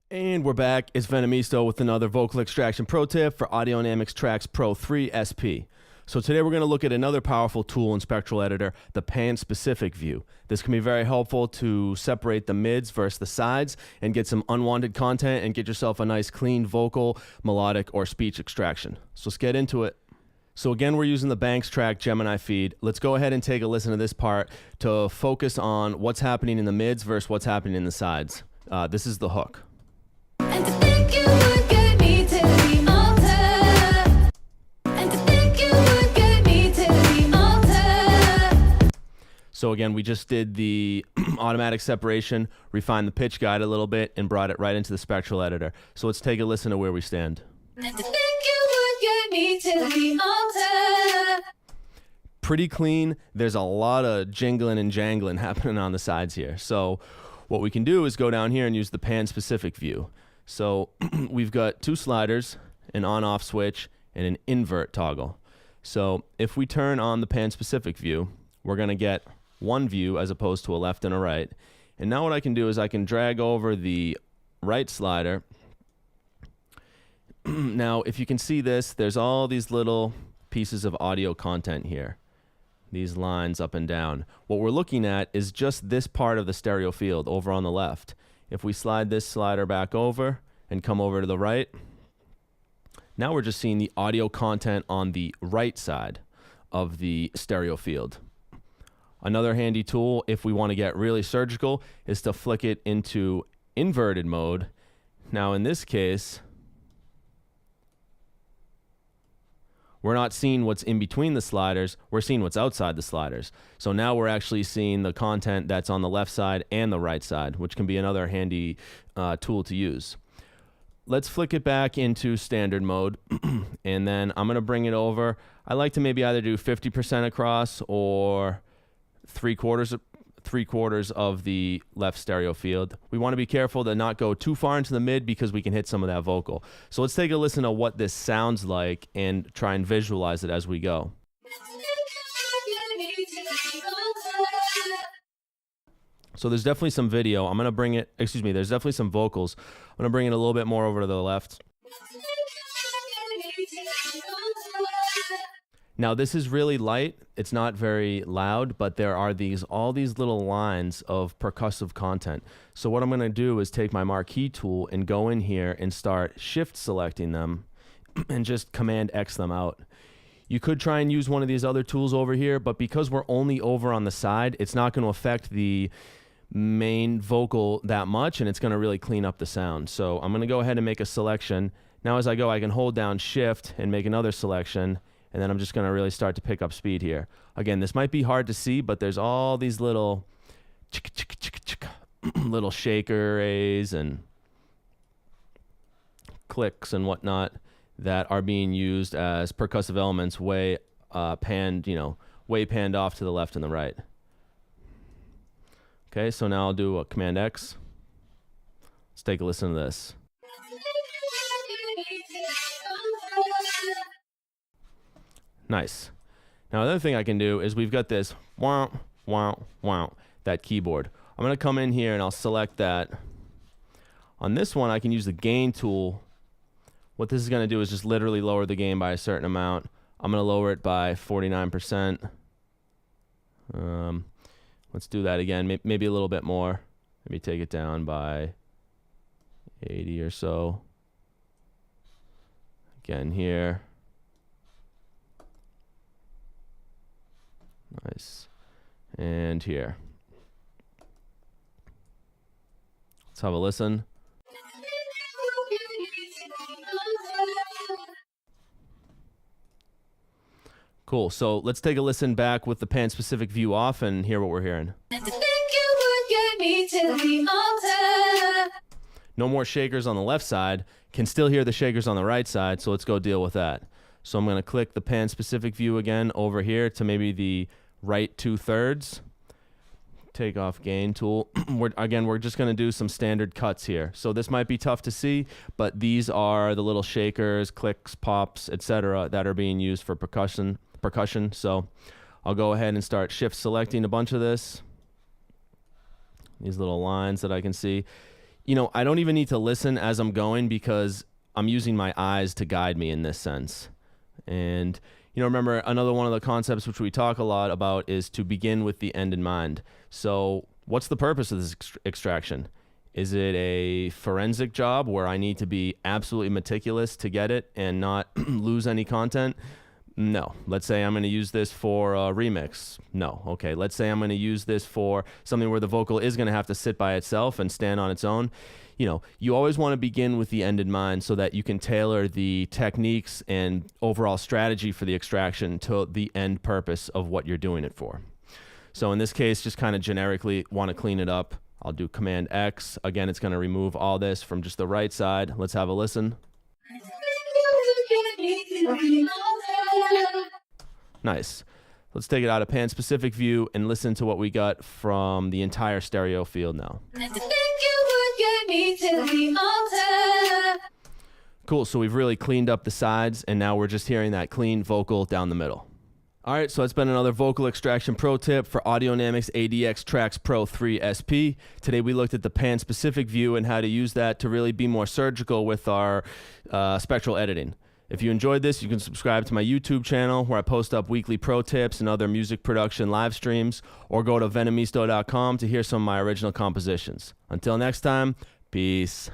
And we're back. It's Venemisto with another vocal extraction pro tip for Audionamix TRAX Pro 3 SP. So today we're going to look at another powerful tool in Spectral Editor, the PanSpecific View. This can be very helpful to separate the mids versus the sides and get some unwanted content and get yourself a nice clean vocal, melodic, or speech extraction. So let's get into it. So again, we're using the Banks Track Gemini feed. Let's go ahead and take a listen to this part to focus on what's happening in the mids versus what's happening in the sides. This is the hook. And to think you would get me to the altar. And to think you would get me to the altar. So again, we just did the automatic separation, refined the pitch guide a little bit, and brought it right into the Spectral Editor. So let's take a listen to where we stand. And to think you would get me to the altar. Pretty clean. There's a lot of jingling and jangling happening on the sides here. So what we can do is go down here and use the PanSpecific View. So we've got two sliders, an on-off switch, and an invert toggle. So if we turn on the PanSpecific View, we're going to get one view as opposed to a left and a right. And now what I can do is I can drag over the right slider. Now, if you can see this, there's all these little pieces of audio content here. These lines up and down. What we're looking at is just this part of the stereo field over on the left. If we slide this slider back over and come over to the right, now we're just seeing the audio content on the right side of the stereo field. Another handy tool, if we want to get really surgical, is to flick it into inverted mode. Now in this case, we're not seeing what's in between the sliders, we're seeing what's outside the sliders. So now we're actually seeing the content that's on the left side and the right side, which can be another handy tool to use. Let's flick it back into standard mode, and then I'm gonna bring it over. I like to maybe either do 50% across or three quarters of the left stereo field. We want to be careful to not go too far into the mid because we can hit some of that vocal. So let's take a listen to what this sounds like and try and visualize it as we go. So there's definitely some video. I'm going to bring it, there's definitely some vocals. I'm going to bring it a little bit more over to the left. Now this is really light, it's not very loud, but there are all these little lines of percussive content. So what I'm going to do is take my marquee tool and go in here and start shift selecting them and just Command X them out. You could try and use one of these other tools over here, but because we're only over on the side, it's not going to affect the main vocal that much, and it's going to really clean up the sound. So I'm going to go ahead and make a selection. Now as I go, I can hold down shift and make another selection. And then I'm just going to really start to pick up speed here. Again, this might be hard to see, but there's all these little little shakers and clicks and whatnot that are being used as percussive elements way panned off to the left and the right. Okay, so now I'll do a Command X. Let's take a listen to this. Nice. Now another thing I can do is we've got this wow, wow, wow, that keyboard. I'm going to come in here and I'll select that. On this one, I can use the gain tool. What this is going to do is just literally lower the gain by a certain amount. I'm going to lower it by 49%. Let's do that again, maybe a little bit more. Maybe take it down by 80 or so. Again here. Nice. And here. Let's have a listen. Cool. So let's take a listen back with the PanSpecific View off and hear what we're hearing. And to think you would get me to the altar. No more shakers on the left side. Can still hear the shakers on the right side, so let's go deal with that. So I'm going to click the PanSpecific View again over here to maybe the right 2/3. Take off gain tool. We're just going to do some standard cuts here. So this might be tough to see, but these are the little shakers, clicks, pops, etc. that are being used for percussion. So I'll go ahead and start shift selecting a bunch of this. These little lines that I can see. You know, I don't even need to listen as I'm going because I'm using my eyes to guide me in this sense. And, you know, remember another one of the concepts which we talk a lot about is to begin with the end in mind. So what's the purpose of this extraction? Is it a forensic job where I need to be absolutely meticulous to get it and not lose any content? No. Let's say I'm going to use this for a remix. No. Okay. Let's say I'm going to use this for something where the vocal is going to have to sit by itself and stand on its own. You know, you always want to begin with the end in mind so that you can tailor the techniques and overall strategy for the extraction to the end purpose of what you're doing it for. So in this case, just kind of generically want to clean it up. I'll do Command X. Again, it's going to remove all this from just the right side. Let's have a listen. Nice. Let's take it out of PanSpecific View and listen to what we got from the entire stereo field now. Cool, so we've really cleaned up the sides, and now we're just hearing that clean vocal down the middle. All right, so that's been another vocal extraction pro tip for Audionamix ADX TRAX Pro 3 SP. Today we looked at the PanSpecific View and how to use that to really be more surgical with our spectral editing. If you enjoyed this, you can subscribe to my YouTube channel where I post up weekly pro tips and other music production live streams, or go to venimisto.com to hear some of my original compositions. Until next time, peace.